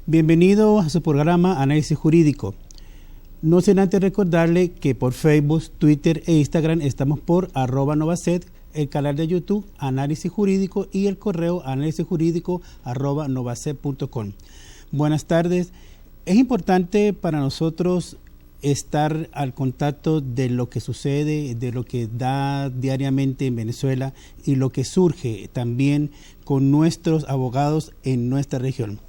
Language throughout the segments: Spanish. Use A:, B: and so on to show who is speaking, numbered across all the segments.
A: Bienvenido a su programa Análisis Jurídico. No sin antes recordarle que por Facebook, Twitter e Instagram estamos por @Novacet, el canal de YouTube Análisis Jurídico y el correo analisisjurídico@novacet.com. Buenas tardes. Es importante para nosotros estar al contacto de lo que sucede, de lo que da diariamente en Venezuela y lo que surge también con nuestros abogados en nuestra región.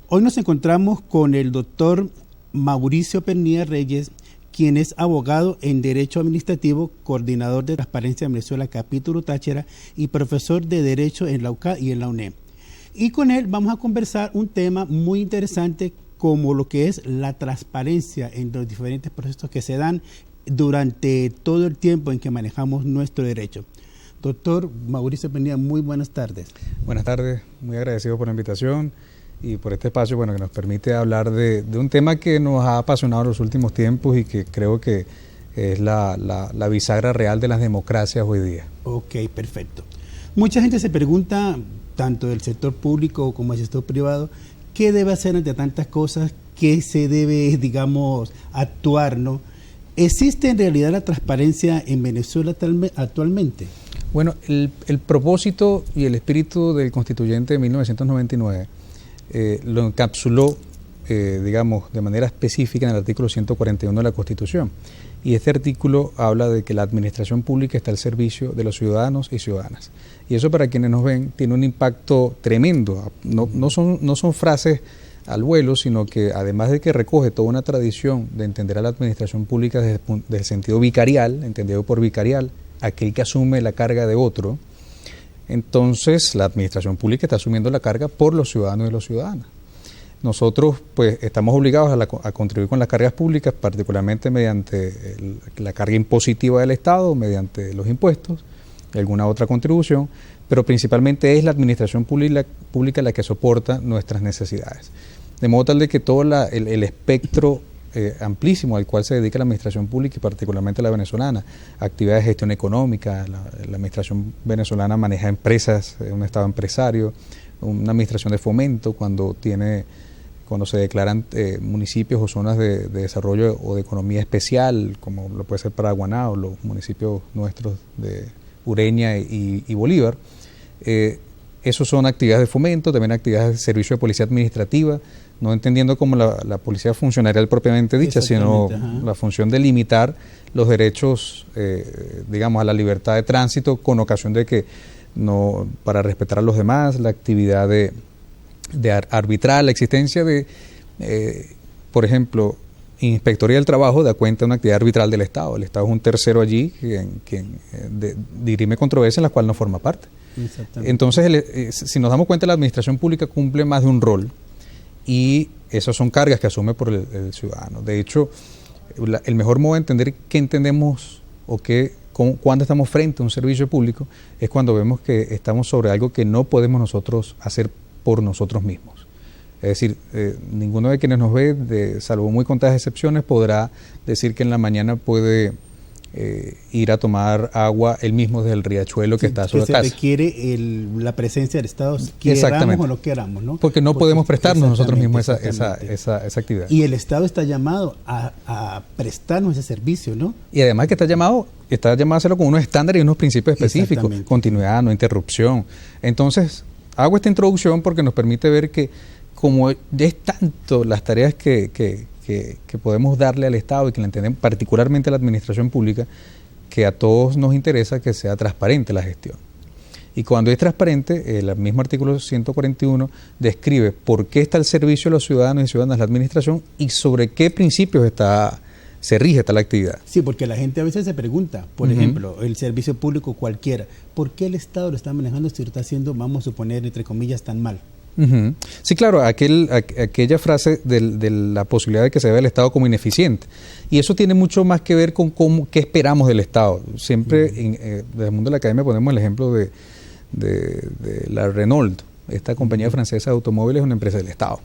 A: Hoy nos encontramos con el doctor Mauricio Pernía Reyes, quien es abogado en Derecho Administrativo, coordinador de Transparencia en Venezuela, capítulo Táchira, y profesor de Derecho en la UCA y en la UNED. Y con él vamos a conversar un tema muy interesante como lo que es la transparencia en los diferentes procesos que se dan durante todo el tiempo en que manejamos nuestro derecho. Doctor Mauricio Pernía, muy buenas tardes.
B: Buenas tardes, muy agradecido por la invitación y por este espacio que nos permite hablar de un tema que nos ha apasionado en los últimos tiempos y que creo que es la bisagra real de las democracias hoy día. Ok,
A: perfecto. Mucha gente se pregunta, tanto del sector público como del sector privado, ¿qué debe hacer ante tantas cosas? ¿Qué se debe, actuar, no? ¿Existe en realidad la transparencia en Venezuela actualmente?
B: Bueno, el propósito y el espíritu del constituyente de 1999 lo encapsuló, de manera específica en el artículo 141 de la Constitución. Y este artículo habla de que la administración pública está al servicio de los ciudadanos y ciudadanas. Y eso, para quienes nos ven, tiene un impacto tremendo. No son frases al vuelo, sino que además de que recoge toda una tradición de entender a la administración pública desde el sentido vicarial, entendido por vicarial, aquel que asume la carga de otro. Entonces la administración pública está asumiendo la carga por los ciudadanos y las ciudadanas. Nosotros pues estamos obligados a contribuir con las cargas públicas, particularmente mediante la carga impositiva del Estado, mediante los impuestos y alguna otra contribución, pero principalmente es la administración pública la que soporta nuestras necesidades. De modo tal de que todo el espectro amplísimo al cual se dedica la administración pública y particularmente la venezolana, actividades de gestión económica, la administración venezolana maneja empresas, un estado empresario, una administración de fomento cuando se declaran municipios o zonas de desarrollo o de economía especial, como lo puede ser Paraguaná o los municipios nuestros de Ureña y Bolívar. Esos son actividades de fomento, también actividades de servicio de policía administrativa, no entendiendo como la policía funcionarial propiamente dicha, sino la función de limitar los derechos, a la libertad de tránsito, con ocasión de que para respetar a los demás, la actividad de arbitrar, la existencia de, por ejemplo, Inspectoría del Trabajo da cuenta de una actividad arbitral del Estado. El Estado es un tercero allí quien dirime controversias en las cuales no forma parte. Entonces, si nos damos cuenta, la administración pública cumple más de un rol y esas son cargas que asume por el ciudadano. De hecho, el mejor modo de entender qué entendemos o cuando estamos frente a un servicio público es cuando vemos que estamos sobre algo que no podemos nosotros hacer por nosotros mismos. Es decir, ninguno de quienes nos ve, salvo muy contadas excepciones, podrá decir que en la mañana puede ir a tomar agua él mismo desde el riachuelo que está a su casa.
A: Se requiere la presencia del Estado, queramos o no queramos, ¿no?
B: Porque no podemos prestarnos nosotros mismos esa actividad.
A: Y el Estado está llamado a prestarnos ese servicio, ¿no?
B: Y además que está llamado a hacerlo con unos estándares y unos principios específicos, continuidad, no interrupción. Entonces, hago esta introducción porque nos permite ver que como es tanto las tareas que podemos darle al Estado y que la entendemos, particularmente a la administración pública, que a todos nos interesa que sea transparente la gestión. Y cuando es transparente, el mismo artículo 141 describe por qué está al servicio de los ciudadanos y ciudadanas la administración y sobre qué principios se rige tal actividad.
A: Sí, porque la gente a veces se pregunta, por ejemplo, el servicio público cualquiera, ¿por qué el Estado lo está manejando si lo está haciendo, vamos a suponer, entre comillas, tan mal?
B: Sí, claro, aquella frase de la posibilidad de que se vea el Estado como ineficiente. Y eso tiene mucho más que ver con qué esperamos del Estado. Siempre desde el mundo de la academia ponemos el ejemplo de la Renault. Esta compañía francesa de automóviles es una empresa del Estado.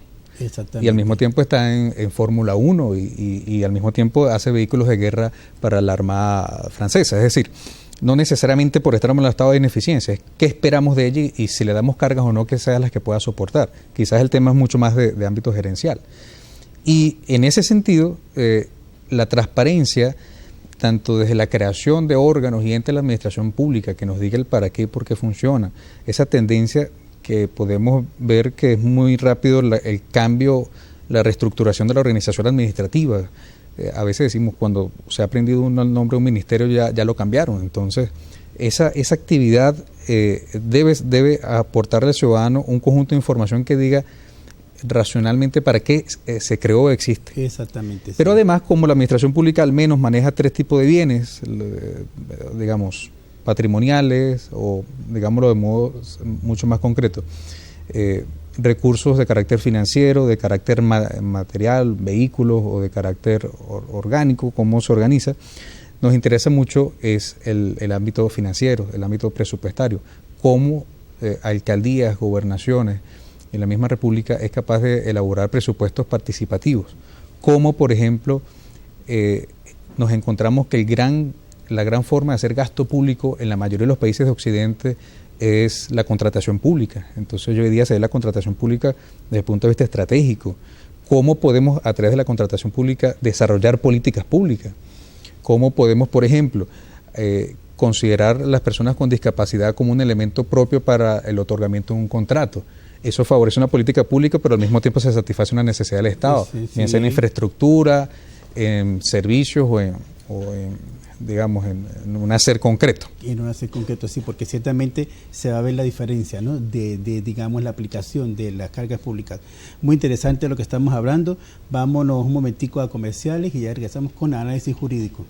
B: Y al mismo tiempo está en Fórmula 1 y al mismo tiempo hace vehículos de guerra para la Armada francesa. Es decir, no necesariamente por estar en el estado de ineficiencia, es qué esperamos de ella y si le damos cargas o no que sean las que pueda soportar. Quizás el tema es mucho más de ámbito gerencial. Y en ese sentido, la transparencia, tanto desde la creación de órganos y entes de la administración pública, que nos diga el para qué y por qué funciona, esa tendencia que podemos ver que es muy rápido el cambio, la reestructuración de la organización administrativa. A veces decimos, cuando se ha aprendido el nombre de un ministerio ya lo cambiaron. Entonces, esa actividad debe aportarle al ciudadano un conjunto de información que diga racionalmente para qué se creó o existe.
A: Exactamente.
B: Pero
A: sí.
B: además, como la administración pública al menos maneja 3 tipos de bienes, digamos, patrimoniales o, digámoslo de modo mucho más concreto, recursos de carácter financiero, de carácter material, vehículos o de carácter orgánico, cómo se organiza, nos interesa mucho es el ámbito financiero, el ámbito presupuestario, cómo alcaldías, gobernaciones en la misma república es capaz de elaborar presupuestos participativos, como por ejemplo nos encontramos que la gran forma de hacer gasto público en la mayoría de los países de Occidente es la contratación pública. Entonces hoy día se ve la contratación pública desde el punto de vista estratégico. ¿Cómo podemos a través de la contratación pública desarrollar políticas públicas? ¿Cómo podemos, por ejemplo, considerar las personas con discapacidad como un elemento propio para el otorgamiento de un contrato? Eso favorece una política pública, pero al mismo tiempo se satisface una necesidad del Estado, bien sea en infraestructura, en servicios o en digamos, en un hacer concreto.
A: En un hacer concreto, sí, porque ciertamente se va a ver la diferencia, ¿no? de digamos, la aplicación de las cargas públicas. Muy interesante lo que estamos hablando. Vámonos un momentico a comerciales y ya regresamos con análisis jurídico.